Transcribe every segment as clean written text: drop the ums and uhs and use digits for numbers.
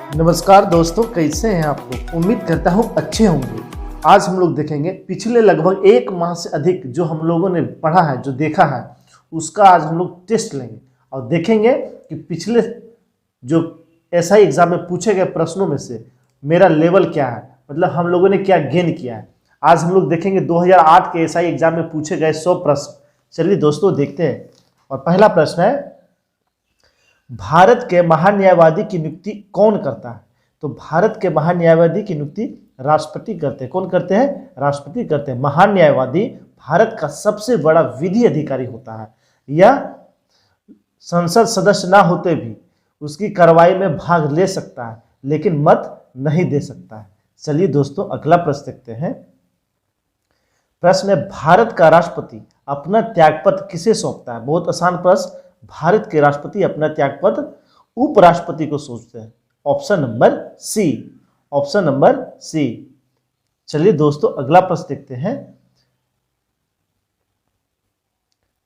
नमस्कार दोस्तों, कैसे हैं आप लोग। उम्मीद करता हूँ अच्छे होंगे। आज हम लोग देखेंगे पिछले लगभग एक माह से अधिक जो हम लोगों ने पढ़ा है, जो देखा है, उसका आज हम लोग टेस्ट लेंगे और देखेंगे कि पिछले जो एसआई एग्जाम में पूछे गए प्रश्नों में से मेरा लेवल क्या है, मतलब हम लोगों ने क्या गेन किया है। आज हम लोग देखेंगे 2008 के एसआई एग्जाम में पूछे गए 100 प्रश्न। चलिए दोस्तों देखते हैं। और पहला प्रश्न है, भारत के महान्यायवादी की नियुक्ति कौन करता है। तो भारत के महान्यायवादी की नियुक्ति राष्ट्रपति करते हैं। कौन करते हैं? राष्ट्रपति करते हैं। महान्यायवादी भारत का सबसे बड़ा विधि अधिकारी होता है। यह संसद सदस्य ना होते भी उसकी कार्रवाई में भाग ले सकता है, लेकिन मत नहीं दे सकता है। चलिए दोस्तों अगला प्रश्न देखते हैं। प्रश्न है, भारत का राष्ट्रपति अपना त्यागपत्र किसे सौंपता है। बहुत आसान प्रश्न। भारत के राष्ट्रपति अपना त्यागपत्र उपराष्ट्रपति को सौंपते हैं। Option number C. Option number C. चलिए दोस्तों अगला प्रश्न देखते हैं।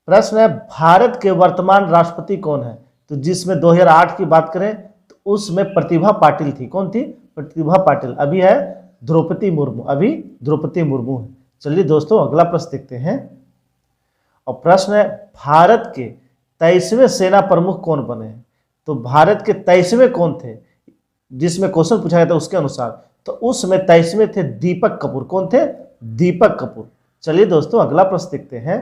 प्रश्न है, भारत के वर्तमान राष्ट्रपति कौन है। तो जिसमें 2008 की बात करें तो उसमें प्रतिभा पाटिल थी। कौन थी? प्रतिभा पाटिल। अभी है द्रौपदी मुर्मू। अभी द्रौपदी मुर्मू है। चलिए दोस्तों अगला प्रश्न देखते हैं। और प्रश्न है, भारत के 23वें सेना प्रमुख कौन बने हैं। तो भारत के 23वें कौन थे, जिसमें क्वेश्चन पूछा गया था उसके अनुसार, तो उसमें 23वें थे दीपक कपूर। कौन थे? दीपक कपूर। चलिए दोस्तों अगला प्रश्न देखते हैं।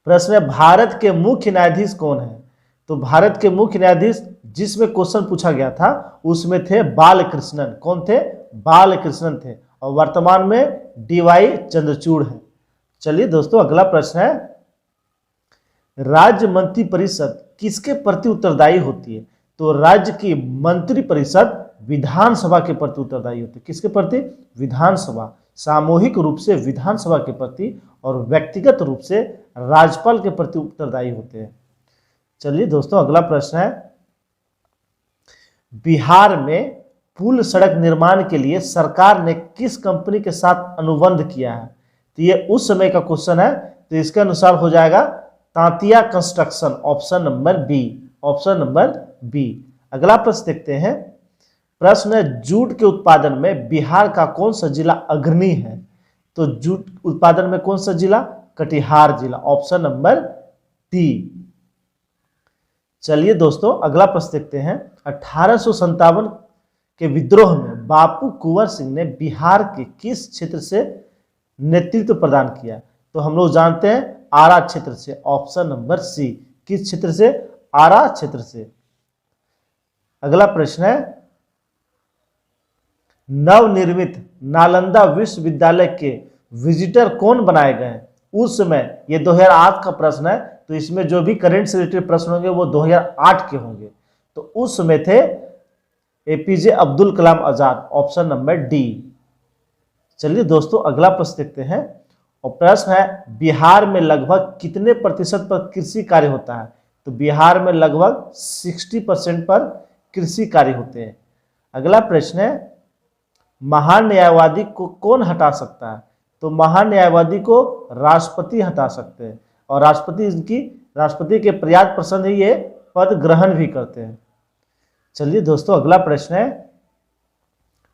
प्रश्न है, भारत के मुख्य न्यायाधीश कौन है। तो भारत के मुख्य न्यायाधीश जिसमें क्वेश्चन पूछा गया था उसमें थे बालकृष्णन। कौन थे? बालकृष्णन थे। और वर्तमान में डीवाई चंद्रचूड़ है। चलिए दोस्तों अगला प्रश्न है, राज्य मंत्री परिषद किसके प्रति उत्तरदायी होती है। तो राज्य की मंत्री परिषद विधानसभा के प्रति उत्तरदायी होती है। किसके प्रति? विधानसभा। सामूहिक रूप से विधानसभा के प्रति और व्यक्तिगत रूप से राज्यपाल के प्रति उत्तरदायी होते हैं। चलिए दोस्तों अगला प्रश्न है, बिहार में पुल सड़क निर्माण के लिए सरकार ने किस कंपनी के साथ अनुबंध किया है। तो ये उस समय का क्वेश्चन है, तो इसके अनुसार हो जाएगा Tantia construction. Option number B. Option number B. अगला प्रश्न देखते हैं। प्रश्न है, जूट के उत्पादन में बिहार का कौन सा जिला अग्रणी है। तो जूट उत्पादन में कौन सा जिला? कटिहार जिला। Option number D. चलिए दोस्तों अगला प्रश्न देखते हैं। 1857 के विद्रोह में बापू कुंवर सिंह ने बिहार के किस क्षेत्र से नेतृत्व प्रदान किया। तो हम लोग जानते हैं आरा क्षेत्र से। Option number C. किस क्षेत्र से? आरा क्षेत्र से। अगला प्रश्न है, नवनिर्मित नालंदा विश्वविद्यालय के विजिटर कौन बनाए गए हैं उस समय। ये 2008 का प्रश्न है, तो इसमें जो भी करंट से रिलेटेड प्रश्न होंगे वो 2008 के होंगे। तो उस समय थे APJ Abdul Kalam Azad. Option number D. चलिए दोस्तों अगला प्रश्न देखते हैं। और प्रश्न है, बिहार में लगभग कितने प्रतिशत पर कृषि कार्य होता है। तो बिहार में लगभग 60% पर कृषि कार्य होते हैं। अगला प्रश्न है, महान न्यायवादी को कौन हटा सकता है। तो महान न्यायवादी को राष्ट्रपति हटा सकते हैं। और राष्ट्रपति के पर्याप्त प्रसन्न ही ये पद ग्रहण भी करते हैं। चलिए दोस्तों अगला प्रश्न है,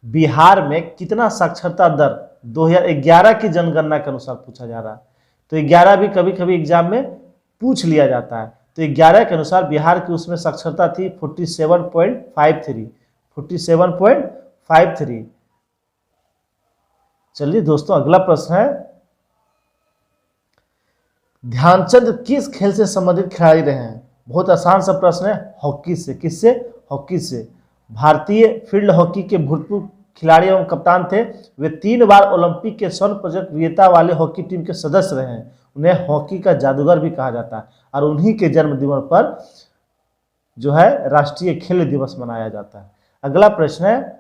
बिहार में कितना साक्षरता दर 2011 की जनगणना के अनुसार पूछा जा रहा है। तो 11 भी कभी कभी एग्जाम में पूछ लिया जाता है। तो 11 के अनुसार बिहार की उसमें साक्षरता थी 47.53। 47.53। चलिए दोस्तों अगला प्रश्न है, ध्यानचंद किस खेल से संबंधित खिलाड़ी रहे हैं। बहुत आसान सा प्रश्न है, हॉकी से। किससे? हॉकी से। भारतीय फील्ड हॉकी के भूतपूर्व खिलाड़ी एवं कप्तान थे। वे 3 बार ओलंपिक के स्वर्ण पदक विजेता वाले हॉकी टीम के सदस्य रहे हैं। उन्हें हॉकी का जादूगर भी कहा जाता है। और उन्हीं के जन्मदिन पर जो है राष्ट्रीय खेल दिवस मनाया जाता है। अगला प्रश्न है,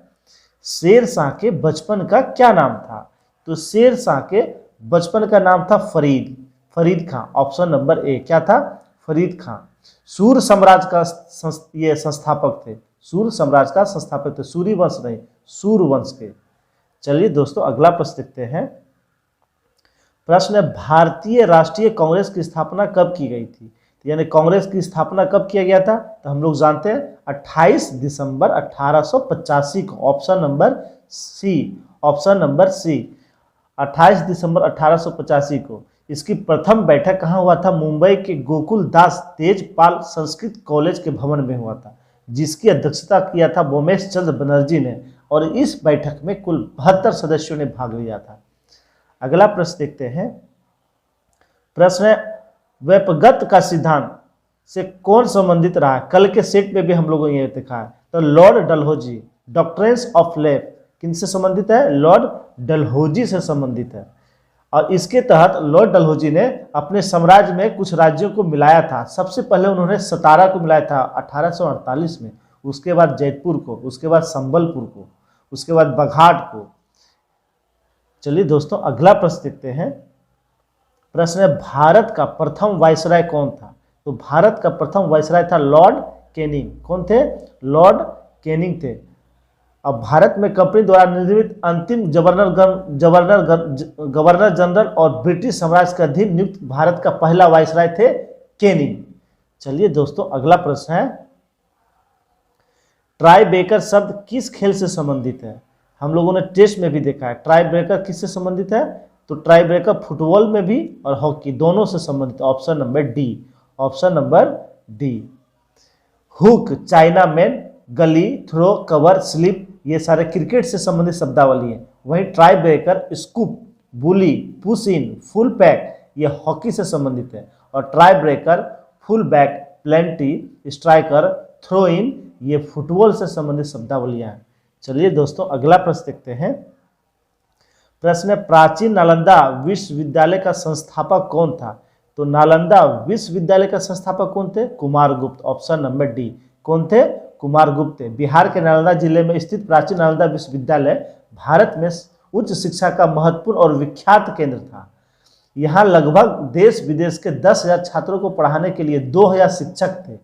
शेरशाह के बचपन का क्या नाम था। तो शेरशाह के बचपन का नाम था Farid Khan. Option number A. क्या था? फरीद खां। सूर्य साम्राज्य का ये संस्थापक थे। सूर्य साम्राज्य का संस्थापक थे, सूर्यवंश नहीं, सूर्यवंश के। चलिए दोस्तों अगला प्रश्न देखते हैं। प्रश्न है, भारतीय राष्ट्रीय कांग्रेस की स्थापना कब की गई थी। यानी कांग्रेस की स्थापना कब किया गया था? तो हम लोग जानते हैं 28 दिसंबर 1885 को। Option number C, option number C, 28 दिसंबर 1885 को। इसकी प्रथम बैठक कहाँ हुआ था? मुंबई के गोकुल दास तेजपाल संस्कृत कॉलेज के भवन में हुआ था, जिसकी अध्यक्षता किया था बोमेश चंद्र बनर्जी ने, और इस बैठक में कुल 72 सदस्यों ने भाग लिया था। अगला प्रश्न देखते हैं। प्रश्न है, व्यपगत का सिद्धांत से कौन संबंधित रहा है? कल के सेट में भी हम लोगों ने ये देखा है। तो Lord Dalhousie, doctrines of left किनसे संबंधित है? लॉर्ड डलहौजी से संबंधित है। और इसके तहत लॉर्ड डलहौजी ने अपने साम्राज्य में कुछ राज्यों को मिलाया था। सबसे पहले उन्होंने सतारा को मिलाया था 1848 में, उसके बाद जयपुर को, उसके बाद संबलपुर को, उसके बाद बघाट को। चलिए दोस्तों अगला प्रश्न देखते हैं। प्रश्न है, भारत का प्रथम वायसराय कौन था? तो भारत का प्रथम वायसराय था लॉर्ड कैनिंग। कौन थे? लॉर्ड कैनिंग थे। अब भारत में कंपनी द्वारा निर्मित अंतिम गवर्नर जनरल और ब्रिटिश साम्राज्य के अधीन नियुक्त भारत का पहला वायसराय थे कैनिंग। चलिए दोस्तों अगला प्रश्न है, ट्राई ब्रेकर शब्द किस खेल से संबंधित है? हम लोगों ने टेस्ट में भी देखा है। ट्राई ब्रेकर किससे संबंधित है? तो ट्राई ब्रेकर फुटबॉल में भी और हॉकी दोनों से संबंधित। Option number D, option number D. Hook, Chinaman, gully, throw, cover, slip, ये सारे क्रिकेट से संबंधित शब्दावली है। वहीं tie breaker, scoop, bully, push in, full pack, ये हॉकी से संबंधित है। और tie breaker, full back, plenty, striker, throw in, ये फुटबॉल से संबंधित शब्दावलियां हैं। चलिए दोस्तों अगला प्रश्न देखते हैं। प्रश्न है, प्राचीन नालंदा विश्वविद्यालय का संस्थापक कौन था? तो नालंदा विश्वविद्यालय का संस्थापक कौन थे? कुमारगुप्त। Option number D. कौन थे? कुमारगुप्त थे। बिहार के नालंदा जिले में स्थित प्राचीन नालंदा विश्वविद्यालय भारत में उच्च शिक्षा का महत्वपूर्ण और विख्यात केंद्र था। यहाँ लगभग देश विदेश के 10,000 छात्रों को पढ़ाने के लिए 2,000 शिक्षक थे।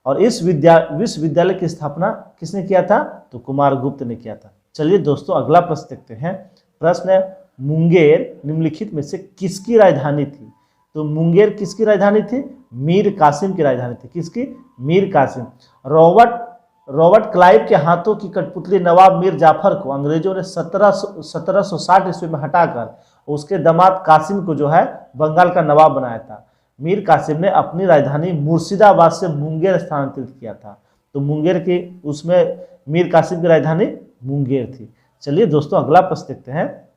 और इस विश्वविद्यालय की स्थापना किसने किया था? तो कुमारगुप्त ने किया था। चलिए दोस्तों अगला प्रश्न देखते हैं। प्रश्न है, मुंगेर निम्नलिखित में से किसकी राजधानी थी? तो मुंगेर किसकी राजधानी थी? मीर कासिम की राजधानी थी। किसकी? मीर कासिम। रॉबर्ट क्लाइव के हाथों की कठपुतली नवाब मीर जाफर को अंग्रेजों ने 1760 ईस्वी में हटाकर उसके दामाद कासिम को जो है बंगाल का नवाब बनाया था। मीर कासिम ने अपनी राजधानी मुर्शिदाबाद से मुंगेर स्थानांतरित किया था। तो मुंगेर की उसमें मीर कासिम की राजधानी मुंगेर थी। चलिए दोस्तों अगला प्रश्न देखते हैं।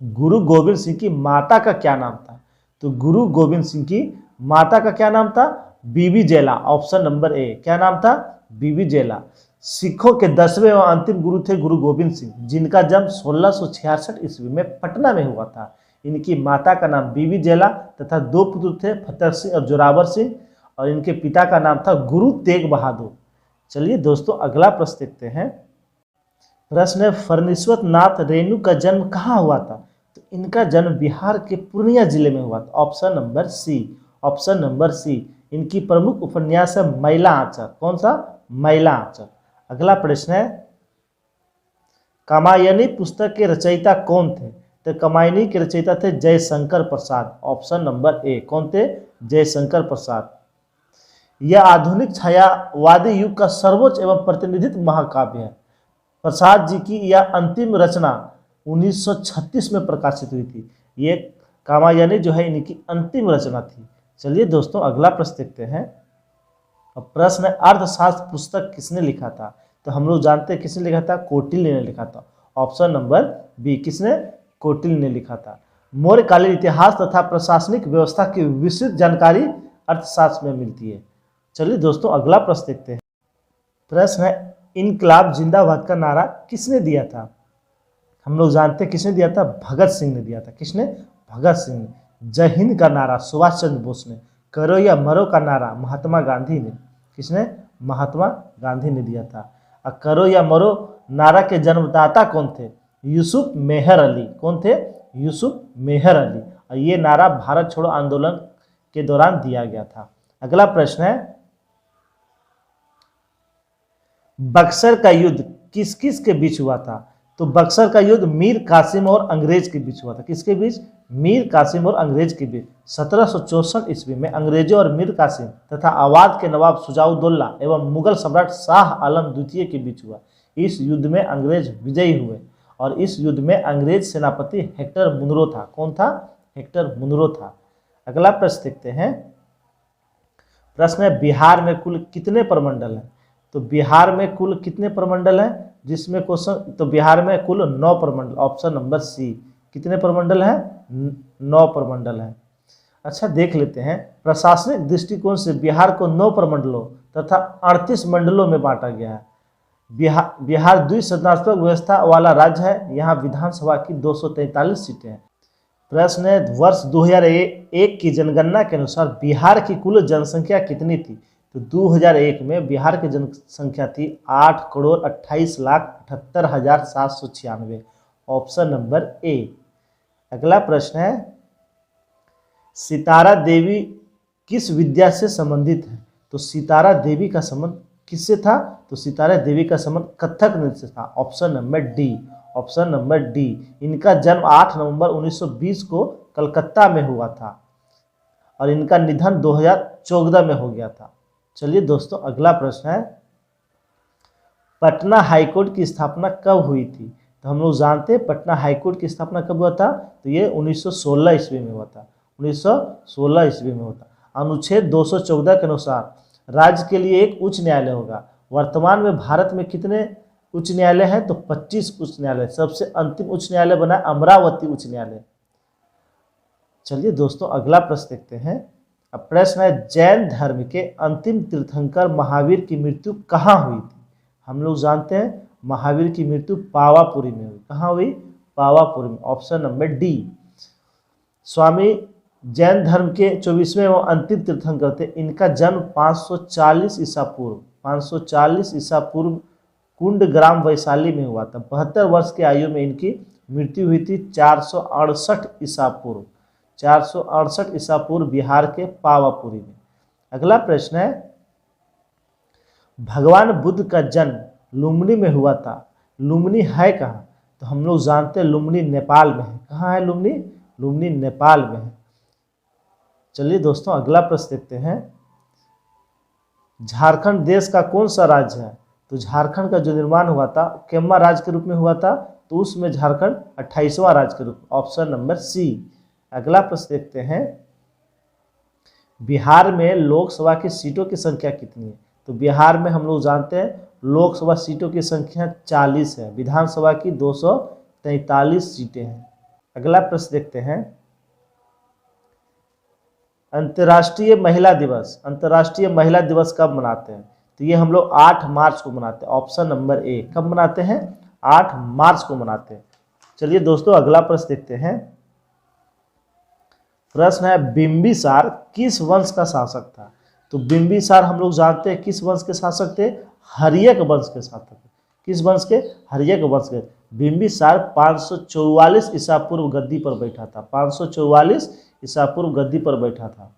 गुरु गोविंद सिंह की माता का क्या नाम था? तो गुरु गोविंद सिंह की माता का क्या नाम था? Bibi Zaila. Option number A. क्या नाम था? बीबी जैला। सिखों के 10वें एवं अंतिम गुरु थे गुरु गोविंद सिंह, जिनका जन्म 1666 ईस्वी में पटना में हुआ था। इनकी माता का नाम बीबी जैला तथा 2 पुत्र थे, फतेह सिंह और जोरावर सिंह, और इनके पिता का नाम था गुरु तेग बहादुर। चलिए दोस्तों अगला प्रश्न देखते हैं। प्रश्न है, फणीश्वरनाथ नाथ रेणु का जन्म कहाँ हुआ था? तो इनका जन्म बिहार के पूर्णिया जिले में हुआ था। Option number C, option number C. इनकी प्रमुख उपन्यास है मैला आंचल। कौन सा? मैला आंचल। अगला प्रश्न है, कामायनी पुस्तक के रचयिता कौन थे? तो कामायनी के रचयिता थे Jaishankar Prasad. Option number A. कौन थे? जयशंकर प्रसाद। यह आधुनिक छायावादी युग का सर्वोच्च एवं प्रतिनिधित्व महाकाव्य है। प्रसाद जी की यह अंतिम रचना 1936 में प्रकाशित हुई थी। ये कामायनी जो है इनकी अंतिम रचना थी। चलिए दोस्तों अगला प्रश्न देखते हैं। अब प्रश्न है, अर्थशास्त्र पुस्तक किसने लिखा था? तो हम लोग जानते हैं किसने लिखा था? कौटिल्य ने लिखा था। Option number B. किसने? कौटिल्य ने लिखा था। मौर्यकालीन इतिहास तथा प्रशासनिक व्यवस्था की विस्तृत जानकारी अर्थशास्त्र में मिलती है। चलिए दोस्तों अगला प्रश्न देखते हैं। प्रश्न है, इनकलाब जिंदाबाद का नारा किसने दिया था? हम लोग जानते हैं किसने दिया था? भगत सिंह ने दिया था। किसने? भगत सिंह ने। जय हिंद का नारा सुभाष चंद्र बोस ने। करो या मरो का नारा महात्मा गांधी ने। किसने? महात्मा गांधी ने दिया था। और करो या मरो नारा के जन्मदाता कौन थे? यूसुफ मेहर अली। कौन थे? यूसुफ मेहर अली। और ये नारा भारत छोड़ो आंदोलन के दौरान दिया गया था। अगला प्रश्न है, बक्सर का युद्ध किस किस के बीच हुआ था? तो बक्सर का युद्ध मीर कासिम और अंग्रेज के बीच हुआ था। किसके बीच? मीर कासिम और अंग्रेज के बीच 1764 ईस्वी में अंग्रेजों और मीर कासिम तथा अवध के नवाब शुजाउद्दौला एवं मुगल सम्राट शाह आलम द्वितीय के बीच हुआ। इस युद्ध में अंग्रेज विजयी हुए और इस युद्ध में अंग्रेज सेनापति हेक्टर मुनरो था। कौन था? हेक्टर मुनरो था। अगला प्रश्न देखते हैं। प्रश्न है बिहार में कुल कितने प्रमंडल हैं? तो बिहार में कुल कितने प्रमंडल हैं? जिसमें क्वेश्चन, तो बिहार में कुल 9 प्रमंडल, ऑप्शन नंबर सी। कितने प्रमंडल हैं? 9 प्रमंडल हैं। अच्छा, देख लेते हैं। प्रशासनिक दृष्टिकोण से बिहार को 9 प्रमंडलों तथा 38 मंडलों में बांटा गया है। बिहार द्विसदनात्मक व्यवस्था वाला राज्य है। यहाँ विधानसभा की 243 सीटें हैं। प्रश्न है वर्ष 2001 की जनगणना के अनुसार बिहार की कुल जनसंख्या कितनी थी? तो 2001 में बिहार की जनसंख्या थी 8,28,78,796, ऑप्शन नंबर ए। अगला प्रश्न है सितारा देवी किस विद्या से संबंधित है? तो सितारा देवी का संबंध किससे था? तो सितारा देवी का संबंध कथक नृत्य से था, option number D. Option number D. इनका जन्म 8 नवंबर 1920 को कलकत्ता में हुआ था और इनका निधन 2014 में हो गया था। चलिए दोस्तों, अगला प्रश्न है पटना हाईकोर्ट की स्थापना कब हुई थी? तो हम लोग जानते हैं पटना हाईकोर्ट की स्थापना कब हुआ था? तो ये 1916 ईस्वी में हुआ था। 1916 ईस्वी में हुआ था। अनुच्छेद 214 के अनुसार राज्य के लिए एक उच्च न्यायालय होगा। वर्तमान में भारत में कितने उच्च न्यायालय हैं? तो 25 उच्च न्यायालय। सबसे अंतिम उच्च न्यायालय बना अमरावती उच्च न्यायालय। चलिए दोस्तों, अगला प्रश्न देखते हैं। अब प्रश्न है जैन धर्म के अंतिम तीर्थंकर महावीर की मृत्यु कहाँ हुई थी? हम लोग जानते हैं महावीर की मृत्यु पावापुरी में हुई। कहाँ हुई? पावापुरी में, ऑप्शन नंबर डी। स्वामी जैन धर्म के 24वें एवं अंतिम तीर्थंकर थे। इनका जन्म 540 ईसा पूर्व कुंड ग्राम वैशाली में हुआ था। 72 वर्ष की आयु में इनकी मृत्यु हुई थी 468 ईसा पूर्व। 468 ईसा पूर्व बिहार के पावापुरी में। अगला प्रश्न है भगवान बुद्ध का जन्म लुम्बिनी में हुआ था। लुम्बिनी है कहाँ? तो हम लोग जानते हैं लुम्बिनी नेपाल में है। कहाँ है लुम्बिनी? लुम्बिनी नेपाल में है। चलिए दोस्तों, अगला प्रश्न देखते हैं। झारखंड देश का कौन सा राज्य है? तो झारखंड का जो निर्माण हुआ था केम्मा राज्य के रूप में हुआ था, तो उसमें झारखंड 28वां राज्य के रूप में, ऑप्शन नंबर सी। अगला प्रश्न देखते हैं बिहार में लोकसभा की सीटों की संख्या कितनी है? तो बिहार में हम लोग जानते हैं लोकसभा सीटों की संख्या 40 है। विधानसभा की 243 सीटें हैं। अगला प्रश्न देखते हैं अंतर्राष्ट्रीय महिला दिवस। अंतर्राष्ट्रीय महिला दिवस कब मनाते हैं? तो ये हम लोग 8 मार्च को मनाते हैं, ऑप्शन नंबर ए। कब मनाते हैं? 8 मार्च को मनाते हैं। चलिए दोस्तों, अगला प्रश्न देखते हैं। प्रश्न है बिंबिसार किस वंश का शासक था? तो बिंबिसार हम लोग जानते हैं किस वंश के शासक थे? हर्यक वंश के शासक। किस वंश के? हर्यक वंश के। बिंबिसार 544 ईसा पूर्व गद्दी पर बैठा था। 544 ईसा पूर्व गद्दी पर बैठा था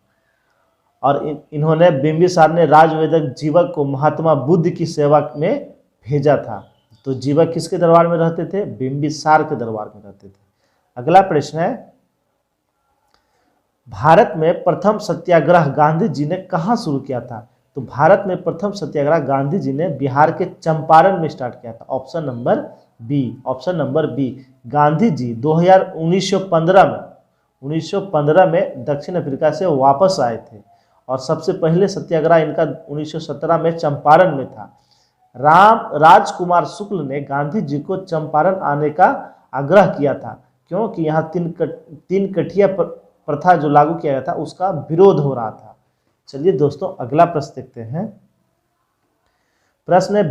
और इन्होंने बिंबिसार ने राजवेदक जीवक को महात्मा बुद्ध की सेवा में भेजा था। तो जीवक किसके दरबार में रहते थे? बिंबिसार के दरबार में रहते थे। अगला प्रश्न है भारत में प्रथम सत्याग्रह गांधी जी ने कहाँ शुरू किया था? तो भारत में प्रथम सत्याग्रह गांधी जी ने बिहार के चंपारण में स्टार्ट किया था, option number B. Option number B. Gandhi ji 1915 में दक्षिण अफ्रीका से वापस आए थे और सबसे पहले सत्याग्रह इनका 1917 में चंपारण में था। राजकुमार शुक्ल ने गांधी जी को चंपारण आने का आग्रह किया था क्योंकि यहाँ तीन कठिया प्रथा जो लागू किया गया था उसका विरोध हो रहा था। चलिए दोस्तों, अगला प्रश्न देखते हैं। प्रश्न है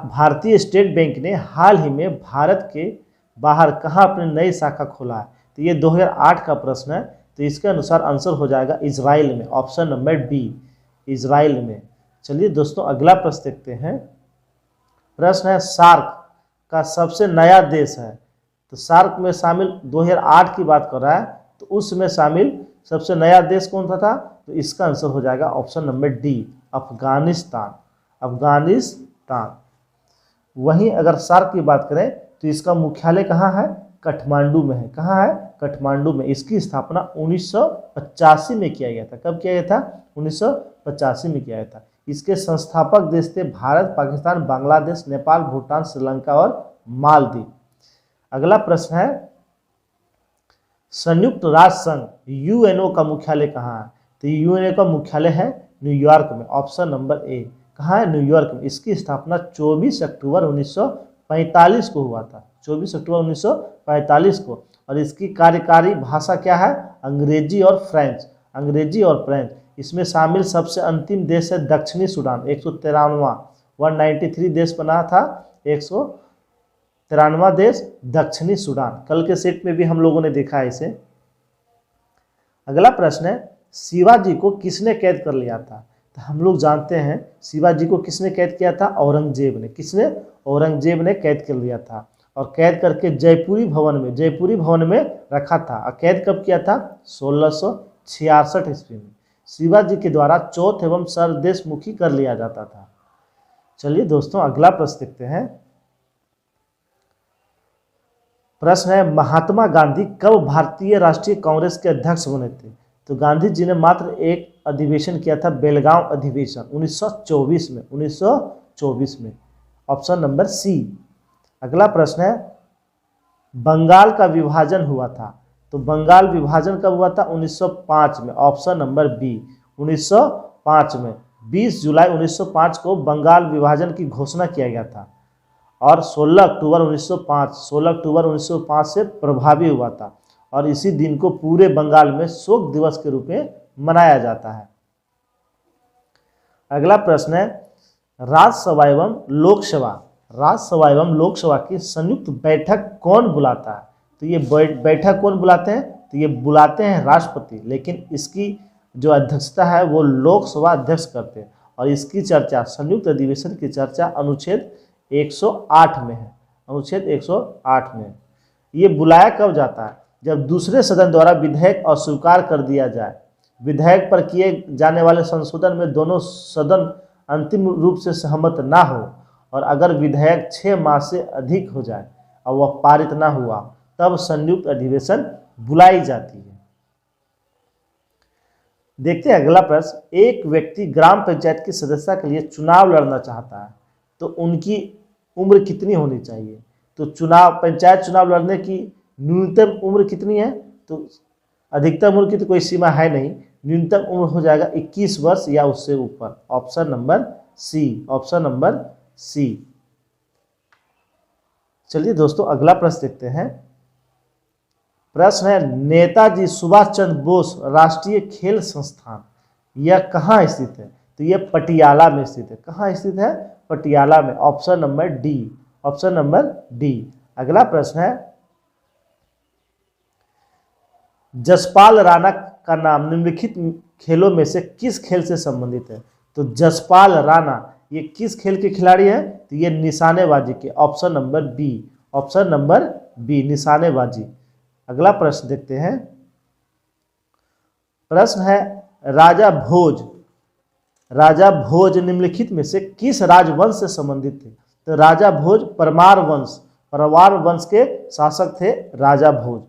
भारतीय स्टेट बैंक ने हाल ही में भारत के बाहर कहाँ अपनी नई शाखा खोला है? तो ये 2008 का प्रश्न है, तो इसके अनुसार आंसर हो जाएगा इजराइल में, ऑप्शन नंबर बी, इजराइल में। चलिए दोस्तों, अगला प्रश्न देखते हैं। प्रश्न है सार्क का सबसे नया देश है। तो सार्क में शामिल 2008 की बात कर रहा है, तो उसमें शामिल सबसे नया देश कौन सा था? तो इसका आंसर हो जाएगा option number D, Afghanistan. Afghanistan. वहीं अगर सार्क की बात करें तो इसका मुख्यालय कहाँ है? काठमांडू में है। कहाँ है? काठमांडू में। इसकी स्थापना 1985 में किया गया था। कब किया गया था? 1985 में किया गया था। इसके संस्थापक देश थे भारत, पाकिस्तान, बांग्लादेश, नेपाल, भूटान, श्रीलंका और मालदीव। अगला प्रश्न है, संयुक्त राष्ट्र संघ यूएनओ का मुख्यालय कहाँ है? तो यूएनओ का मुख्यालय है न्यूयॉर्क में। ऑप्शन नंबर ए। कहाँ है? न्यूयॉर्क में। इसकी स्थापना 24 अक्टूबर 1945 को हुआ था। 24 अक्टूबर 1945 को। और इसकी कार्यकारी भाषा क्या है? अंग्रेजी और फ्रेंच। अंग्रेजी और फ्रेंच। इसमें शामिल सबसे अंतिम देश है दक्षिणी सूडान, 193वां। 193 देश बना था, 193वां देश दक्षिणी सूडान। कल के सेट में भी हम लोगों ने देखा है इसे। अगला प्रश्न है, शिवाजी को किसने कैद कर लिया था? तो हम लोग जानते हैं शिवाजी को किसने कैद किया था? औरंगजेब ने। किसने? औरंगजेब ने कैद कर लिया था और कैद करके जयपुरी भवन में रखा था। और कैद कब किया था? 1666 ईस्वी में। शिवाजी के द्वारा चौथ एवं सर्वदेशमुखी कर लिया जाता था। चलिए दोस्तों, अगला प्रश्न देखते हैं। प्रश्न है, महात्मा गांधी कब भारतीय राष्ट्रीय कांग्रेस के अध्यक्ष बने थे? तो गांधी जी ने मात्र एक अधिवेशन किया था, बेलगांव अधिवेशन, 1924 में। 1924 में। Option number C. अगला प्रश्न है, बंगाल का विभाजन हुआ था। तो बंगाल विभाजन कब हुआ था? 1905 में। Option number B. 1905 में। 20 जुलाई 1905 को बंगाल विभाजन की घोषणा किया गया था और 16 अक्टूबर 1905 से प्रभावी हुआ था। और इसी दिन को पूरे बंगाल में शोक दिवस के रूप में मनाया जाता है। अगला प्रश्न है, राज्यसभा एवं लोकसभा की संयुक्त बैठक कौन बुलाता है? तो ये बैठक कौन बुलाते हैं? तो ये बुलाते हैं राष्ट्रपति, लेकिन इसकी जो अध्यक्षता है वो लोकसभा अध्यक्ष करते हैं। और इसकी चर्चा, संयुक्त अधिवेशन की चर्चा अनुच्छेद 108 में है। अनुच्छेद 108 में। ये बुलाया कब जाता है? जब दूसरे सदन द्वारा विधेयक अस्वीकार कर दिया जाए। विधेयक पर किए जाने वाले संशोधन में दोनों सदन अंतिम रूप से सहमत ना हो और अगर विधेयक 6 माह से अधिक हो जाए और वह पारित ना हुआ, तब संयुक्त अधिवेशन बुलाई जाती है। देखते हैं अगला प्रश्न, एक व्यक्ति ग्राम पंचायत की सदस्यता के लिए चुनाव लड़ना चाहता है, तो उनकी उम्र कितनी होनी चाहिए? तो पंचायत चुनाव लड़ने की न्यूनतम उम्र कितनी है? तो अधिकतम उम्र की तो कोई सीमा है नहीं, न्यूनतम उम्र हो जाएगा 21 वर्ष या उससे ऊपर। Option number C. Option number C. चलिए दोस्तों, अगला प्रश्न देखते हैं। प्रश्न है, नेताजी सुभाष चंद्र बोस राष्ट्रीय खेल संस्थान यह कहाँ स्थित है? तो यह पटियाला में स्थित है। कहाँ स्थित है? पटियाला में। Option number D. Option number D. अगला प्रश्न है, जसपाल राणा का नाम निम्नलिखित खेलों में से किस खेल से संबंधित है? तो जसपाल राणा ये किस खेल के खिलाड़ी हैं? तो ये निशानेबाजी के। Option number B. Option number B, निशानेबाजी। अगला प्रश्न देखते हैं। प्रश्न है, राजा भोज निम्नलिखित में से किस राजवंश से संबंधित थे? तो राजा भोज परमार वंश के शासक थे राजा भोज।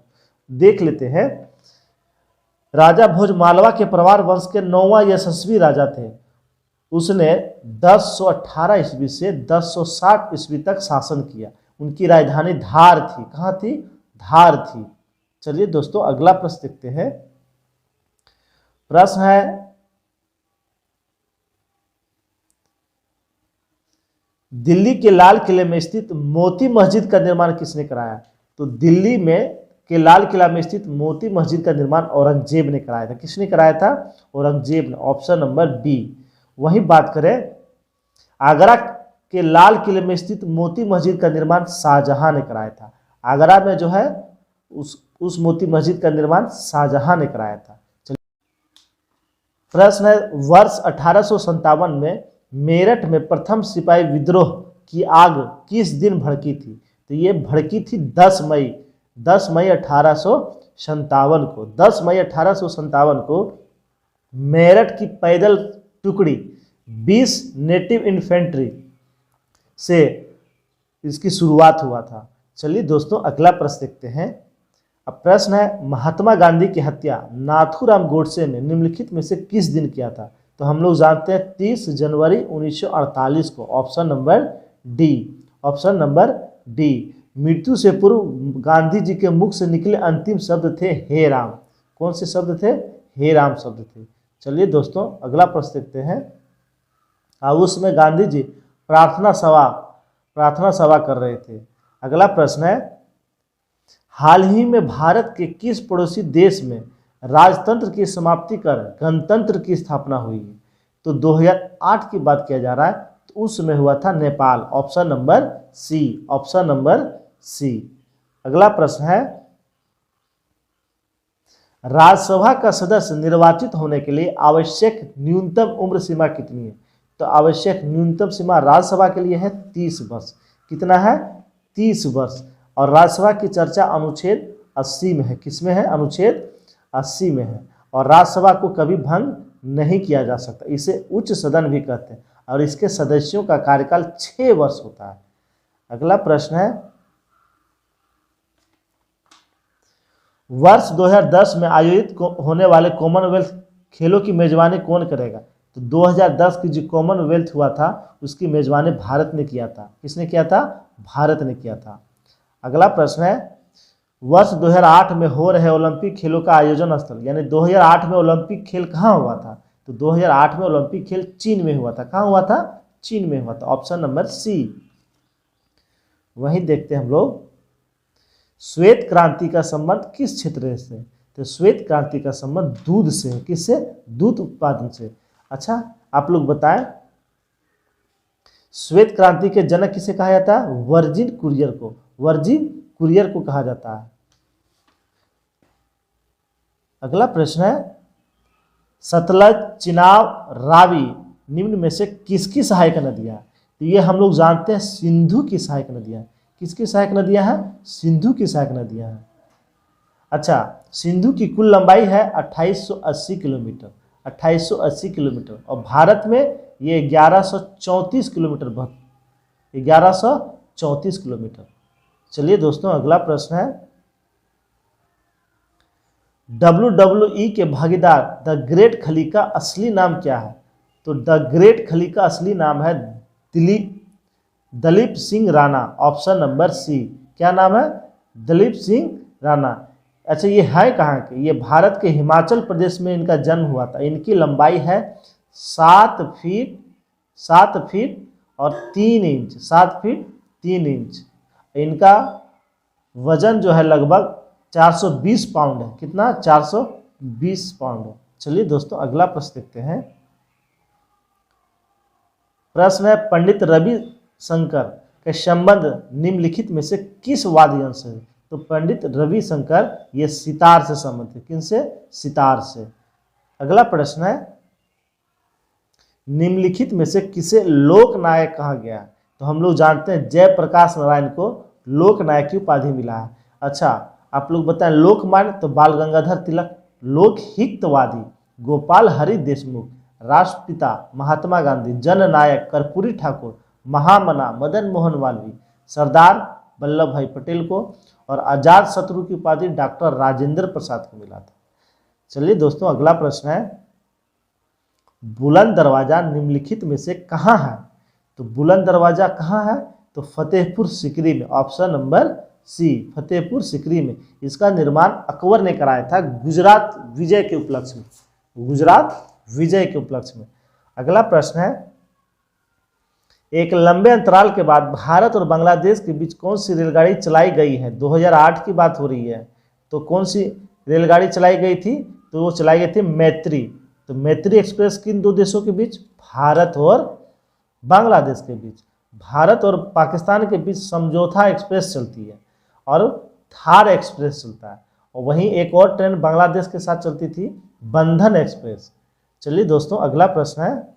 देख लेते हैं। राजा भोज मालवा के परमार वंश के 9वां यशस्वी राजा थे। उसने 1018 ईस्वी से 1060 ईस्वी तक शासन किया। उनकी राजधानी धार थी। कहाँ थी? धार थी। चलिए दोस्तों, अगला प्रश्न देखते हैं। प्रश्न है, दिल्ली के लाल किले में स्थित मोती मस्जिद का निर्माण किसने कराया? तो दिल्ली में के लाल किला में स्थित मोती मस्जिद का निर्माण औरंगजेब ने कराया था। किसने कराया था? औरंगजेब ने। Option number B. वहीं बात करें, आगरा के लाल किले में स्थित मोती मस्जिद का निर्माण शाहजहां ने कराया था। आगरा में जो है उस मोती मस्जिद का निर्माण शाहजहां ने कराया था। प्रश्न है, वर्ष 1857 में मेरठ में प्रथम सिपाही विद्रोह की आग किस दिन भड़की थी? तो ये भड़की थी 10 मई 1857 को। 10 मई 1857 को मेरठ की पैदल टुकड़ी 20 नेटिव इन्फेंट्री से इसकी शुरुआत हुआ था। चलिए दोस्तों अगला प्रश्न देखते हैं। अब प्रश्न है, महात्मा गांधी की हत्या नाथूराम गोडसे ने निम्नलिखित में से किस दिन किया था? तो हम लोग जानते हैं 30 जनवरी 1948 को। Option number D. Option number D. मृत्यु से पूर्व गांधी जी के मुख से निकले अंतिम शब्द थे हे राम। कौन से शब्द थे? हे राम शब्द थे। चलिए दोस्तों अगला प्रश्न देखते हैं। उसमें गांधी जी प्रार्थना सभा कर रहे थे। अगला प्रश्न है, हाल ही में भारत के किस पड़ोसी देश में राजतंत्र की समाप्ति कर गणतंत्र की स्थापना हुई है? तो 2008 की बात किया जा रहा है, तो उस समय हुआ था Nepal. Option number C. Option number C. अगला प्रश्न है, राज्यसभा का सदस्य निर्वाचित होने के लिए आवश्यक न्यूनतम उम्र सीमा कितनी है? तो आवश्यक न्यूनतम सीमा राज्यसभा के लिए है 30 वर्ष। कितना है? 30 वर्ष। और राज्यसभा की चर्चा अनुच्छेद 80 में है। किसमें है? अनुच्छेद 80 में है। और राज्यसभा को कभी भंग नहीं किया जा सकता, इसे उच्च सदन भी कहते हैं। और इसके सदस्यों का कार्यकाल 6 वर्ष होता है। अगला प्रश्न है, वर्ष 2010 में आयोजित होने वाले कॉमनवेल्थ खेलों की मेजबानी कौन करेगा? तो 2010 की जो कॉमनवेल्थ हुआ था उसकी मेजबानी भारत ने किया था। किसने किया था? भारत ने किया था। अगला प्रश्न है, वर्ष 2008 में हो रहे ओलंपिक खेलों का आयोजन स्थल, यानी 2008 में ओलंपिक खेल कहाँ हुआ था? तो 2008 में ओलंपिक खेल चीन में हुआ था। कहाँ हुआ था? चीन में हुआ था। Option number C. वहीं देखते हैं हम लोग, श्वेत क्रांति का संबंध किस क्षेत्र से? तो श्वेत क्रांति का संबंध दूध से है। किससे? दूध उत्पादन से। अच्छा आप लोग बताएं, श्वेत क्रांति के जनक किसे कहा जाता है? वर्जिन कुरियर को। वर्जिन कुरियर को कहा जाता है। अगला प्रश्न है, सतलज, चिनाब, रावी निम्न में से किसकी सहायक नदियां? तो ये हम लोग जानते हैं सिंधु की सहायक नदियां। किसकी सहायक नदियां हैं? सिंधु की सहायक नदियां हैं। अच्छा, सिंधु की कुल लंबाई है 2880 किलोमीटर। 2880 किलोमीटर। और भारत में ये 1134 किलोमीटर 1134 किलोमीटर। चलिए दोस्तों अगला प्रश्न है, WWE के भागीदार द ग्रेट खली का असली नाम क्या है? तो द ग्रेट खली का असली नाम है Dalip Singh Rana. Option number C. क्या नाम है? दलीप सिंह राणा। अच्छा ये है कहाँ के? ये भारत के हिमाचल प्रदेश में इनका जन्म हुआ था। इनकी लंबाई है 7 फीट और 3 इंच। 7 feet 3 inch. इनका वजन जो है लगभग 420 पाउंड है। कितना? 420 पाउंड है। चलिए दोस्तों अगला प्रश्न देखते हैं। प्रश्न है, पंडित रवि शंकर के संबंध निम्नलिखित में से किस वाद्य यंत्र से? तो पंडित रवि शंकर ये सितार से संबंधित है। किनसे? सितार से। अगला प्रश्न है, निम्नलिखित में से किसे लोकनायक कहा गया? तो हम लोग जानते हैं जयप्रकाश नारायण को लोकनायक की उपाधि मिला है। अच्छा आप लोग बताएं, लोकमान्य तो बाल गंगाधर तिलक, लोकहितवादी गोपाल हरि देशमुख, राष्ट्रपिता महात्मा गांधी, जननायक कर्पूरी ठाकुर, महामना मदन मोहन मालवीय, सरदार वल्लभ भाई पटेल को, और आजाद शत्रु की उपाधि डॉक्टर राजेंद्र प्रसाद को मिला था। चलिए दोस्तों अगला प्रश्न है, बुलंद दरवाजा निम्नलिखित में से कहाँ है? तो बुलंद दरवाजा कहाँ है? तो फतेहपुर सीकरी में। Option number C, Fatehpur Sikri में। इसका निर्माण अकबर ने कराया था गुजरात विजय के उपलक्ष्य में। गुजरात विजय के उपलक्ष्य में। अगला प्रश्न है, एक लंबे अंतराल के बाद भारत और बांग्लादेश के बीच कौन सी रेलगाड़ी चलाई गई है? 2008 की बात हो रही है। तो कौन सी रेलगाड़ी चलाई गई थी? तो वो चलाई गई थी मैत्री। तो मैत्री एक्सप्रेस किन दो देशों के बीच? भारत और बांग्लादेश के बीच। भारत और पाकिस्तान के बीच समझौता एक्सप्रेस चलती है और थार एक्सप्रेस चलता है। और वहीं एक और ट्रेन बांग्लादेश के साथ चलती थी, बंधन एक्सप्रेस। चलिए दोस्तों अगला प्रश्न है,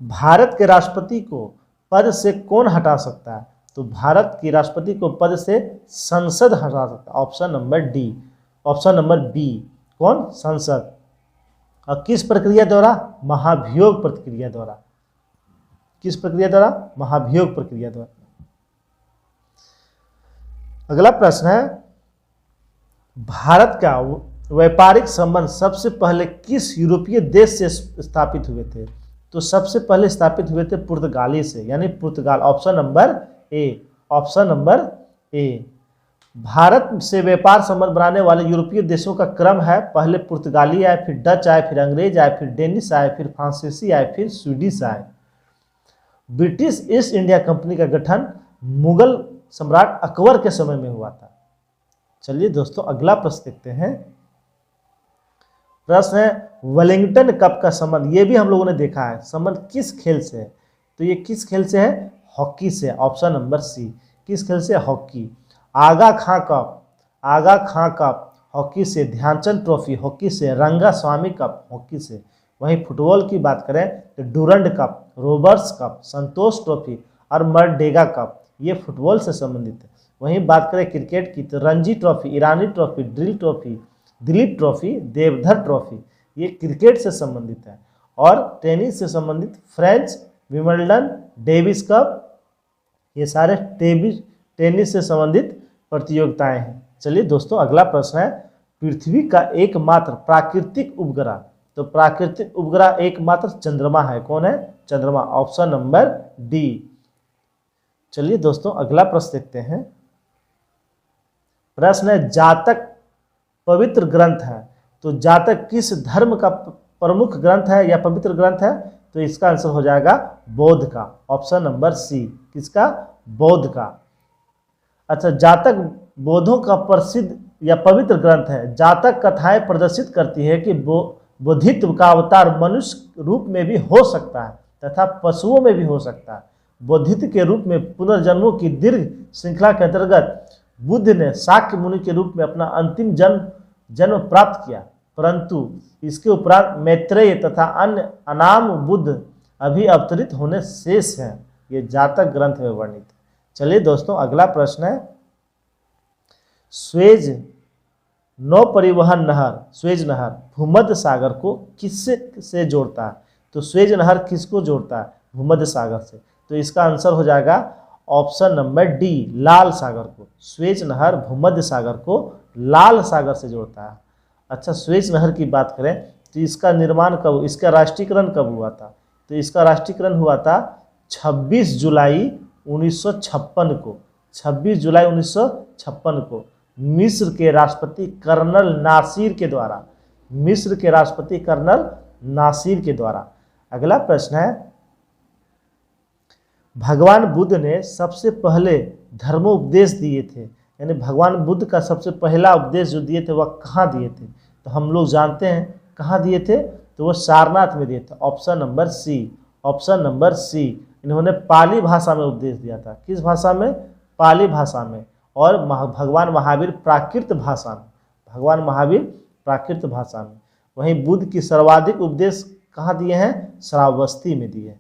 भारत के राष्ट्रपति को पद से कौन हटा सकता है? तो भारत की राष्ट्रपति को पद से संसद हटा सकता है। Option number D. Option number B. कौन? संसद। और किस प्रक्रिया द्वारा? महाभियोग प्रक्रिया द्वारा। किस प्रक्रिया द्वारा? महाभियोग प्रक्रिया द्वारा। अगला प्रश्न है, भारत का व्यापारिक संबंध सबसे पहले किस यूरोपीय देश से स्थापित हुए थे? तो सबसे पहले स्थापित हुए थे पुर्तगाली से, यानी पुर्तगाल। Option number A, option number A. Bharat से व्यापार संबंध बनाने वाले यूरोपीय देशों का क्रम है, पहले पुर्तगाली आए, फिर डच आए, फिर अंग्रेज आए, फिर डेनिश आए, फिर फ्रांसीसी आए, फिर स्वीडिश आए। ब्रिटिश ईस्ट इंडिया कंपनी का गठन मुगल सम्राट अकबर के समय में हुआ था। चलिए दोस्तों अगला प्रश्न देखते हैं। प्रश्न है, वेलिंगटन कप का संबंध, ये भी हम लोगों ने देखा है, संबंध किस खेल से है? तो ये किस खेल से है? हॉकी से। Option number C. किस खेल से? Hockey. Aga Khan cup, Aga Khan cup hockey से। ध्यानचंद ट्रॉफी हॉकी से। रंगास्वामी कप हॉकी से। वहीं फुटबॉल की बात करें तो डूरंड कप, रोबर्ट्स कप, संतोष ट्रॉफी और मरडेगा कप, ये फुटबॉल से संबंधित है। वहीं बात करें क्रिकेट की तो रणजी ट्रॉफी, ईरानी ट्रॉफी, ड्रिल trophy, Duleep trophy, Deodhar trophy, ये क्रिकेट से संबंधित है। और टेनिस से संबंधित फ्रेंच विंबलडन, डेविस कप, ये सारे टेनिस से संबंधित प्रतियोगिताएं हैं। चलिए दोस्तों अगला प्रश्न है, पृथ्वी का एकमात्र प्राकृतिक उपग्रह, तो प्राकृतिक उपग्रह एकमात्र चंद्रमा है। कौन है? चंद्रमा। Option number D. चलिए दोस्तों अगला प्रश्न देखते हैं। प्रश्न है, जातक पवित्र ग्रंथ है, तो जातक किस धर्म का प्रमुख ग्रंथ है या पवित्र ग्रंथ है? तो इसका आंसर हो जाएगा बौद्ध का। Option number C. किसका? बौद्ध का। अच्छा, जातक बौद्धों का प्रसिद्ध या पवित्र ग्रंथ है। जातक कथाएं प्रदर्शित करती है कि बोधित्व का अवतार मनुष्य रूप में भी हो सकता है तथा पशुओं में भी हो सकता है। बोधित्व के रूप में पुनर्जन्मों की दीर्घ श्रृंखला के अंतर्गत बुद्ध ने शाक्य मुनि के रूप में अपना अंतिम जन्म प्राप्त किया, परंतु इसके उपरांत मैत्रेय तथा अन्य अनाम बुद्ध अभी अवतरित होने शेष हैं। ये जातक ग्रंथ में वर्णित है। चलिए दोस्तों अगला प्रश्न है, स्वेज नौ परिवहन नहर, स्वेज नहर भूमध्य सागर को किससे से जोड़ता है? तो स्वेज नहर किसको जोड़ता है? भूमध्य सागर से। तो इसका आंसर हो जाएगा ऑप्शन नंबर डी, लाल सागर को। स्वेज नहर भूमध्य सागर को लाल सागर से जोड़ता है। अच्छा, स्वेज नहर की बात करें तो इसका निर्माण कब, इसका राष्ट्रीयकरण कब हुआ था? तो इसका राष्ट्रीयकरण हुआ था 26 जुलाई 1956 को। 26 जुलाई 1956 को मिस्र के राष्ट्रपति कर्नल नासिर के द्वारा, मिस्र के राष्ट्रपति कर्नल नासिर के द्वारा। अगला प्रश्न है, भगवान बुद्ध ने सबसे पहले धर्मोपदेश दिए थे, यानी भगवान बुद्ध का सबसे पहला उपदेश जो दिए थे वह कहाँ दिए थे? तो हम लोग जानते हैं कहाँ दिए थे, तो वह सारनाथ में दिए थे। Option number C, option number C. इन्होंने पाली भाषा में उपदेश दिया था। किस भाषा में? पाली भाषा में। और भगवान महावीर प्राकृत भाषा में, भगवान महावीर प्राकृत भाषा में। वहीं बुद्ध की सर्वाधिक उपदेश कहाँ दिए हैं? श्रावस्ती में दिए।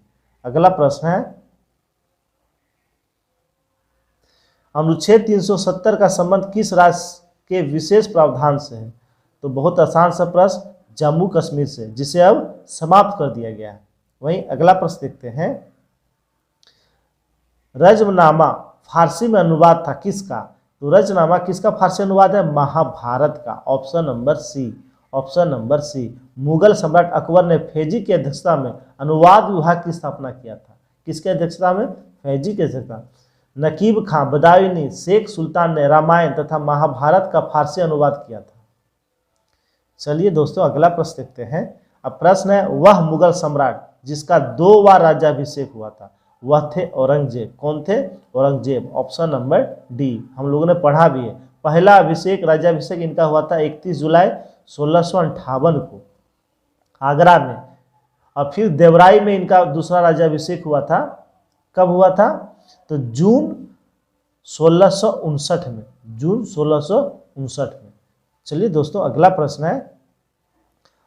अगला प्रश्न है, अनुच्छेद 370 का संबंध किस राज्य के विशेष प्रावधान से है? तो बहुत आसान सा प्रश्न, जम्मू कश्मीर से, जिसे अब समाप्त कर दिया गया है। वहीं अगला प्रश्न देखते हैं, रज्मनामा फारसी में अनुवाद था किसका? तो रज्मनामा किसका फारसी अनुवाद है? महाभारत का। Option number C, option number C. Mughal सम्राट अकबर ने फैजी की अध्यक्षता में अनुवाद विभाग की स्थापना किया था। किसके अध्यक्षता में? फैजी की अध्यक्षता। नकीब खां बदायूनी शेख सुल्तान ने रामायण तथा महाभारत का फारसी अनुवाद किया था। चलिए दोस्तों अगला प्रश्न देखते हैं। अब प्रश्न है, वह मुगल सम्राट जिसका 2 बार राज्याभिषेक हुआ था वह थे औरंगजेब। कौन थे? औरंगजेब। Option number D. हम लोगों ने पढ़ा भी है। पहला अभिषेक राज्याभिषेक इनका हुआ था 31 जुलाई 1658 को आगरा में, और फिर देवराई में इनका दूसरा राज्याभिषेक हुआ था। कब हुआ था? तो जून 1659 में, जून 1659 में। चलिए दोस्तों अगला प्रश्न है,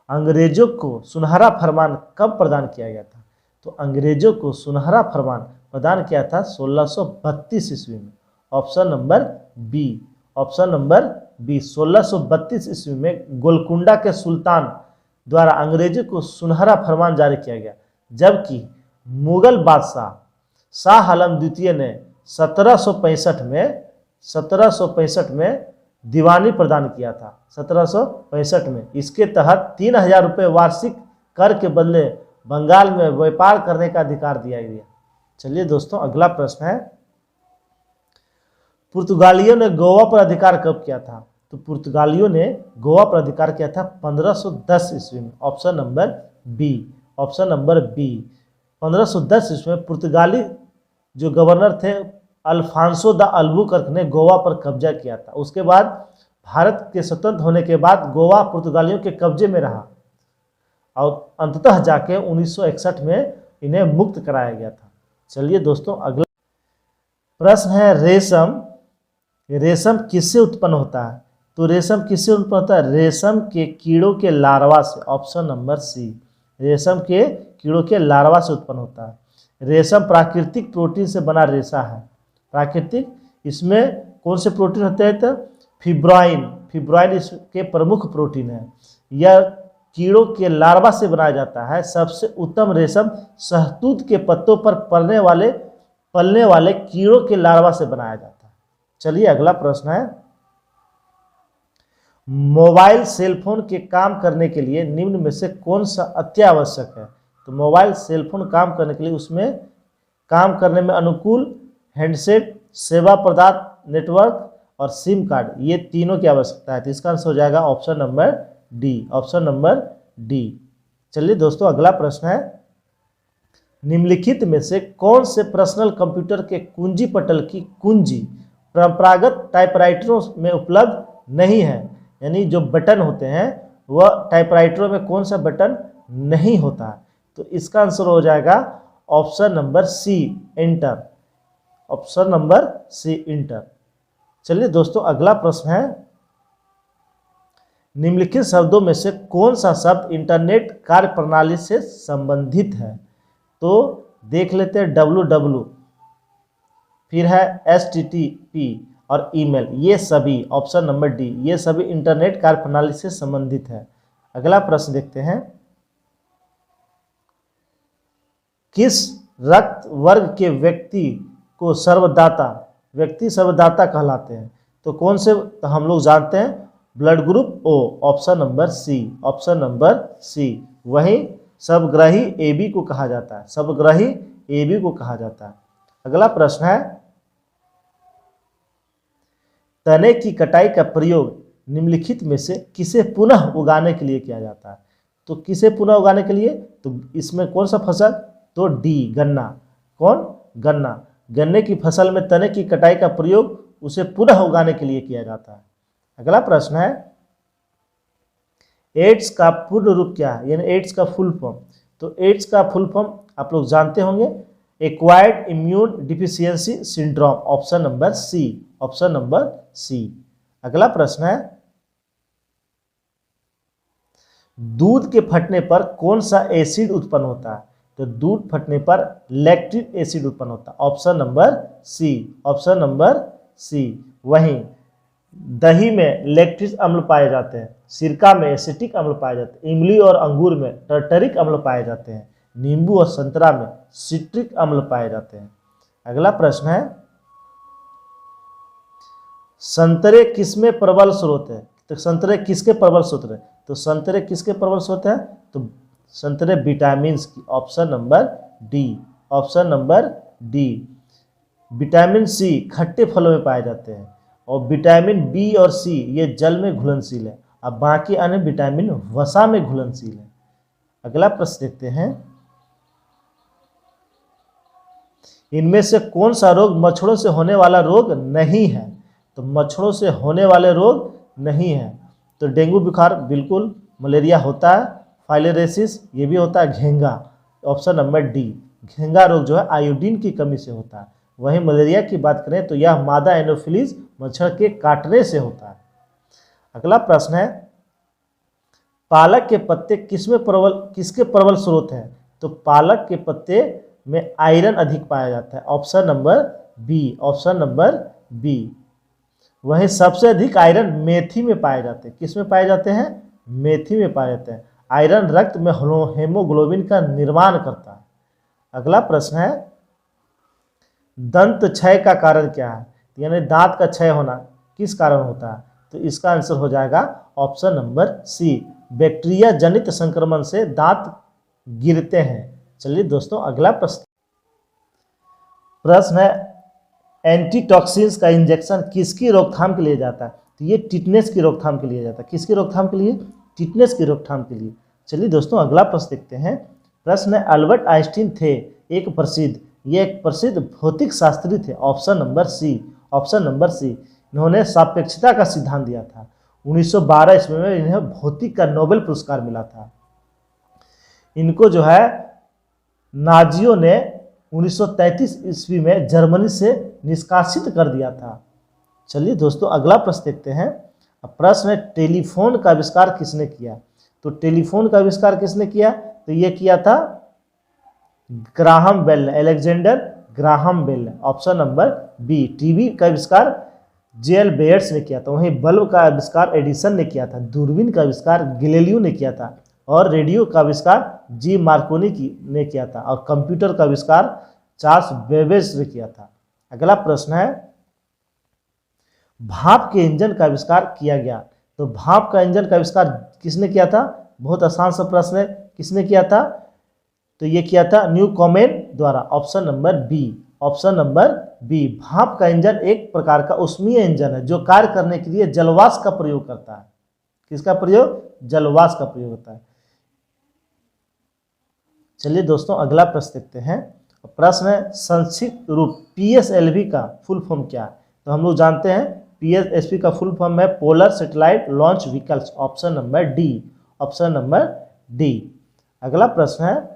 अंग्रेजों को सुनहरा फरमान कब प्रदान किया गया था? तो अंग्रेजों को सुनहरा फरमान प्रदान किया था 1632 ईस्वी में। Option number B, option number B. 1632 ईस्वी में गोलकुंडा के सुल्तान द्वारा अंग्रेजों को सुनहरा फरमान जारी किया गया, जबकि मुगल बादशाह शाह आलम द्वितीय ने 1765 में 1765 में दीवानी प्रदान किया था, 1765 में। इसके तहत 3000 रुपये वार्षिक कर के बदले बंगाल में व्यापार करने का अधिकार दिया गया। चलिए दोस्तों, अगला प्रश्न है, पुर्तगालियों ने गोवा पर अधिकार कब किया था? तो पुर्तगालियों ने गोवा पर अधिकार किया था 1510 ईस्वी में। Option number B, option number B. 1510 ईस्वी में पुर्तगाली जो गवर्नर थे अल्फांसो द अल्बुकर्क ने गोवा पर कब्जा किया था। उसके बाद भारत के स्वतंत्र होने के बाद गोवा पुर्तगालियों के कब्जे में रहा और अंततः जाके 1961 में इन्हें मुक्त कराया गया था। चलिए दोस्तों, अगला प्रश्न है, रेशम। रेशम किससे उत्पन्न होता है? तो रेशम किससे उत्पन्न होता है? रेशम के कीड़ों के लार्वा से। ऑप्शन नंबर सी, रेशम के कीड़ों के लार्वा से उत्पन्न होता है। रेशम प्राकृतिक प्रोटीन से बना रेशा है। प्राकृतिक, इसमें कौन से प्रोटीन होते हैं? तो फिब्राइन, फिब्राइन इसके प्रमुख प्रोटीन है। यह कीड़ों के लार्वा से बनाया जाता है। सबसे उत्तम रेशम शहतूत के पत्तों पर पलने वाले कीड़ों के लार्वा से बनाया जाता है। चलिए अगला प्रश्न है, मोबाइल सेलफोन के काम करने के लिए निम्न में से कौन सा अत्यावश्यक है? तो मोबाइल सेलफोन काम करने के लिए उसमें काम करने में अनुकूल हैंडसेट, सेवा प्रदाता नेटवर्क और सिम कार्ड, ये तीनों की आवश्यकता है। तो इसका आंसर हो जाएगा option number D, option number D. चलिए दोस्तों, अगला प्रश्न है, निम्नलिखित में से कौन से पर्सनल कंप्यूटर के कुंजी पटल की कुंजी परंपरागत टाइपराइटरों में उपलब्ध नहीं है? यानी जो बटन होते हैं वह टाइपराइटरों में कौन सा बटन नहीं होता है? तो इसका आंसर हो जाएगा option number C, inter, option number C, inter. चलिए दोस्तों, अगला प्रश्न है, निम्नलिखित शब्दों में से कौन सा शब्द इंटरनेट कार्य प्रणाली से संबंधित है? तो देख लेते हैं, www, फिर है HTTP और ईमेल, ये सभी, ऑप्शन नंबर डी, ये सभी इंटरनेट कार्य प्रणाली से संबंधित है। अगला प्रश्न देखते हैं, किस रक्त वर्ग के व्यक्ति को सर्वदाता कहलाते हैं? तो कौन से? तो हम लोग जानते हैं blood group O, option number C, option number C. वहीं सबग्राही AB को कहा जाता है, सबग्राही AB को कहा जाता है। अगला प्रश्न है, तने की कटाई का प्रयोग निम्नलिखित में से किसे पुनः उगाने के लिए किया जाता है? तो किसे पुनः उगाने के लिए? तो इसमें कौन सा फसल? तो डी, गन्ना। कौन? गन्ना। गन्ने की फसल में तने की कटाई का प्रयोग उसे पुनः उगाने के लिए किया जाता है। अगला प्रश्न है, एड्स का पूर्ण रूप क्या है? यानी एड्स का फुल फॉर्म। तो एड्स का फुल फॉर्म आप लोग जानते होंगे, acquired immune deficiency syndrome, option number C, option number C. अगला प्रश्न है, दूध के फटने पर कौन सा एसिड उत्पन्न होता है? तो दूध फटने पर लैक्टिक एसिड उत्पन्न होता है, option number C, option number C. वहीं दही में लैक्टिक अम्ल पाए जाते हैं, सिरका में एसिटिक अम्ल पाए जाते हैं, इमली और अंगूर में टर्टरिक अम्ल पाए जाते हैं, नींबू और संतरा में सिट्रिक अम्ल पाए जाते हैं। अगला प्रश्न है, संतरे किसमें प्रबल स्रोत है? तो संतरे किसके प्रबल स्रोत है? तो संतरे किसके प्रबल स्रोत है? तो संतरे विटामिन की, option number D, option number D. Vitamin C खट्टे फलों में पाए जाते हैं और विटामिन बी और सी ये जल में घुलनशील है, अब बाकी अन्य विटामिन वसा में घुलनशील है। अगला प्रश्न देखते हैं, इनमें से कौन सा रोग मच्छरों से होने वाला रोग नहीं है? तो मच्छरों से होने वाले रोग नहीं है। तो डेंगू बुखार बिल्कुल, मलेरिया होता है, फाइलेरियासिस ये भी होता है, घेंगा, ऑप्शन नंबर डी। घेंगा रोग जो है आयोडीन की कमी से होता है। वहीं मलेरिया की बात करें तो यह मादा एनोफिलीज मच्छर के काटने से होता है। अगला प्रश्न है, पालक के पत्ते किसके प्रबल स्रोत हैं? तो पालक के पत्ते में आयरन अधिक पाया जाता है, option number B, option number B. वहीं सबसे अधिक आयरन मेथी में पाए जाते हैं। किस में पाए जाते हैं? मेथी में पाए जाते हैं। आयरन रक्त में हेमोग्लोबिन का निर्माण करता है। अगला प्रश्न है, दंत क्षय का कारण क्या है? यानी दांत का क्षय होना किस कारण होता है? तो इसका आंसर हो जाएगा ऑप्शन नंबर सी, बैक्टीरिया जनित संक्रमण से दांत गिरते हैं। चलिए दोस्तों अगला प्रश्न है, एंटीटॉक्सिन्स का इंजेक्शन किसकी रोकथाम के लिए जाता है? तो ये टिटनेस की रोकथाम के लिए जाता है। किसकी रोकथाम के लिए? टिटनेस की रोकथाम के लिए। चलिए दोस्तों अगला प्रश्न देखते हैं। प्रश्न है, अल्बर्ट आइंस्टीन थे एक प्रसिद्ध भौतिक शास्त्री थे। Option number C, option number C. इन्होंने सापेक्षता का सिद्धांत दिया था। 1912 ईस्वी में इन्हें भौतिक का नोबेल पुरस्कार मिला था। इनको जो है नाजियों ने 1933 ईस्वी में जर्मनी से निष्कासित कर दिया था। चलिए दोस्तों अगला प्रश्न देखते हैं। प्रश्न है, टेलीफोन का आविष्कार किसने किया? तो टेलीफोन का आविष्कार किसने किया? तो ये किया था ग्राहम बेल ने, अलेक्जेंडर ग्राहम बेल ने। Option number B. टीवी का आविष्कार जेएल बेयर्स ने किया था। वहीं बल्ब का आविष्कार एडिसन ने किया था। दूरबीन का आविष्कार गैलीलियो ने किया था। और रेडियो का आविष्कार जी मार्कोनी ने किया था। और कंप्यूटर का आविष्कार चार्ल्स बेबेज ने किया था। अगला प्रश्न है, भाप के इंजन का आविष्कार किया गया। तो भाप का इंजन का आविष्कार किसने किया था? बहुत आसान सा प्रश्न है, किसने किया था? तो ये किया था न्यूकोमेन द्वारा। Option number B, option number B. भाप का इंजन एक प्रकार का ऊष्मीय इंजन है जो कार्य करने के लिए जलवाष्प का प्रयोग करता है। किसका प्रयोग? जलवाष्प का प्रयोग होता है। चलिए दोस्तों अगला प्रश्न देखते हैं। प्रश्न है, संक्षिप्त रूप पीएसएलवी का फुल फॉर्म क्या है? तो हम लोग जानते हैं पीएसएलवी का फुल फॉर्म है polar satellite launch vehicles. Option number D, option number D. अगला प्रश्न है,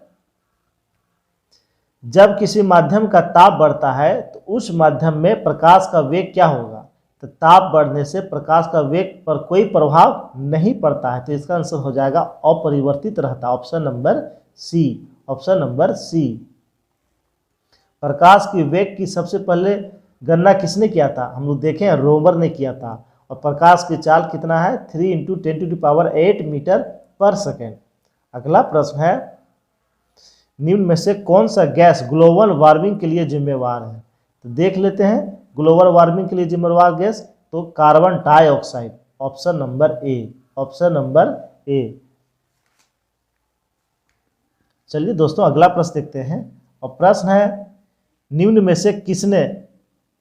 जब किसी माध्यम का ताप बढ़ता है तो उस माध्यम में प्रकाश का वेग क्या होगा? तो ताप बढ़ने से प्रकाश का वेग पर कोई प्रभाव नहीं पड़ता है। तो इसका आंसर हो जाएगा अपरिवर्तित रहता है। Option number C, option number C. प्रकाश की वेग की सबसे पहले गणना किसने किया था? हम लोग देखें रोमर ने किया था। और प्रकाश की चाल कितना है? 3 × 10⁸ मीटर पर सेकेंड। अगला प्रश्न है, निम्न में से कौन सा गैस ग्लोबल वार्मिंग के लिए जिम्मेवार है? तो देख लेते हैं ग्लोबल वार्मिंग के लिए जिम्मेवार गैस। तो carbon dioxide. Option number A, option number ए। चलिए दोस्तों अगला प्रश्न देखते हैं। और प्रश्न है, निम्न में से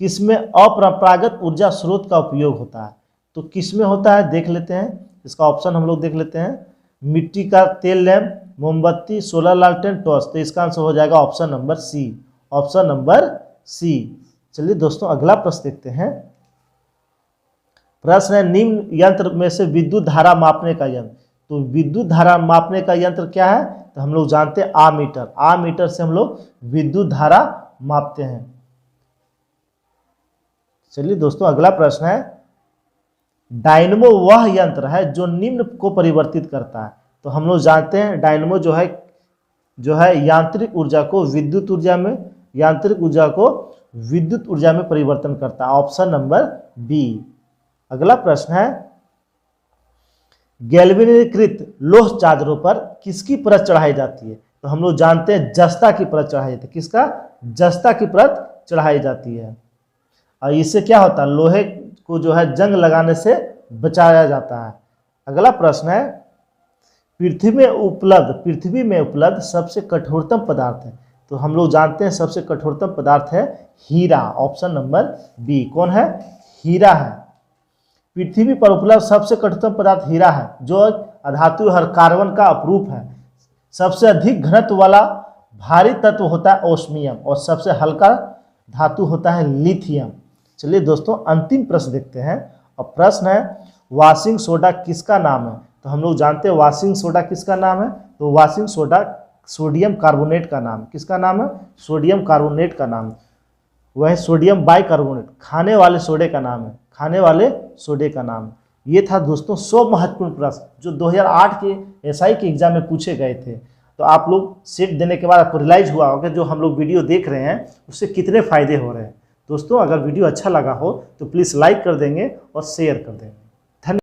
किसमें अपरंपरागत ऊर्जा स्रोत का उपयोग होता है? तो किसमें होता है देख लेते हैं। इसका ऑप्शन हम लोग देख लेते हैं। मिट्टी का तेल लैंप, मोमबत्ती, सोलर लालटेन, टॉर्च। तो इसका आंसर हो जाएगा option number C, option number C. चलिए दोस्तों अगला प्रश्न देखते हैं। प्रश्न है, निम्न यंत्र में से विद्युत धारा मापने का यंत्र। तो विद्युत धारा मापने का यंत्र क्या है? तो हम लोग जानते हैं आमीटर। आमीटर से हम लोग विद्युत धारा मापते हैं। चलिए दोस्तों अगला प्रश्न है, डायनमो वह यंत्र है जो निम्न को परिवर्तित करता है। तो हम लोग जानते हैं डायनमो जो है यांत्रिक ऊर्जा को विद्युत ऊर्जा में, यांत्रिक ऊर्जा को विद्युत ऊर्जा में परिवर्तन करता है। Option number B. अगला प्रश्न है, गैल्वेनीकृत लोह चादरों पर किसकी परत चढ़ाई जाती है? तो हम लोग जानते हैं जस्ता की परत चढ़ाई जाती है। किसका? जस्ता की परत चढ़ाई जाती है। और इससे क्या होता है? लोहे को जो है जंग लगाने से बचाया जाता है। अगला प्रश्न है, पृथ्वी में उपलब्ध सबसे कठोरतम पदार्थ है। तो हम लोग जानते हैं सबसे कठोरतम पदार्थ है हीरा। Option number B. कौन है? हीरा है। पृथ्वी पर उपलब्ध सबसे कठोरतम पदार्थ हीरा है जो अधातु हर कार्बन का अपरूप है। सबसे अधिक घनत्व वाला भारी तत्व होता है ओस्मियम और सबसे हल्का धातु होता है लिथियम। चलिए दोस्तों अंतिम प्रश्न देखते हैं। और प्रश्न है, वॉशिंग सोडा किसका नाम है? तो हम लोग जानते हैं वॉशिंग सोडा किसका नाम है? तो वॉशिंग सोडा सोडियम कार्बोनेट का नाम। किसका नाम है? सोडियम कार्बोनेट का नाम। वह सोडियम बाइकार्बोनेट खाने वाले सोडे का नाम है। खाने वाले सोडे का नाम। ये था दोस्तों 100 महत्वपूर्ण प्रश्न जो 2008 के एसआई के एग्जाम में पूछे गए थे। तो आप लोग सेट देने के बाद आपको रियलाइज हुआ होगा जो हम लोग वीडियो देख रहे हैं उससे कितने फ़ायदे हो रहे हैं। दोस्तों अगर वीडियो अच्छा लगा हो तो प्लीज़ लाइक कर देंगे और शेयर कर देंगे।